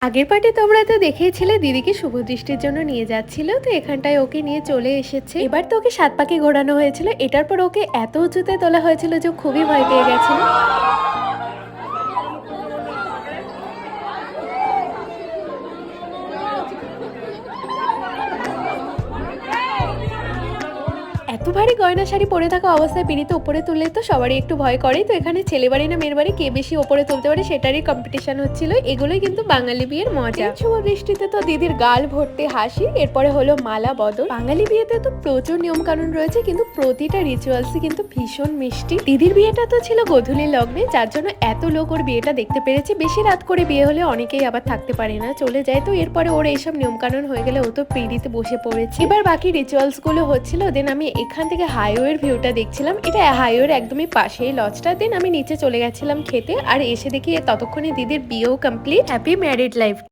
আগের পার্টে তোমরা তো দেখেছিলে দিদিকে শুভ দৃষ্টির জন্য নিয়ে যাচ্ছিল, তো এখানটায় ওকে নিয়ে চলে এসেছে। এবার তো ওকে 7 পাকে ঘোরানো হয়েছিল। এটার পর ওকে এত উঁচুতে তোলা হয়েছিল যে খুবই ভয় পেয়ে গেছিল। এত ভারী গয়না শাড়ি পরে থাকা অবস্থায় পিঁড়িতে উপরে তুললে তো সবারই একটু ভয় করে। তো এখানে ছেলে বাড়ি না মেয়ের বাড়ি কে বেশি ওপরে তুলতে পারে সেটারই কম্পিটিশন হচ্ছিল। এগুলোই কিন্তু বাঙালি বিয়ের মজা। শুভ দৃষ্টিতে তো দিদির গাল ভর্তি হাসি, এরপরে হলো মালা বদল। বাঙালি বিয়েতে তো প্রচুর নিয়ম কানুন রয়েছে, কিন্তু প্রতিটা রিচুয়ালসই কিন্তু ভীষণ মিষ্টি। দিদির বিয়েটা তো ছিল গোধূলি লগ্নে, যার জন্য এত লোক ওর বিয়েটা দেখতে পেরেছে। বেশি রাত করে বিয়ে হলে অনেকেই আবার থাকতে পারে না, চলে যায়। তো এরপরে ওর এইসব নিয়ম কানুন হয়ে গেলে ও তো পিঁড়িতে বসে পড়েছে। এবার বাকি রিচুয়ালস গুলো হচ্ছিল। দেন আমি এখান থেকে হাইওয়ের ভিউটা দেখছিলাম। এটা হাইওয়ের একদমই পাশেই লজটা। দেন আমি নিচে চলে গেছিলাম খেতে, আর এসে দেখি ততক্ষণে দিদির বিয়েও কমপ্লিট। Happy married life.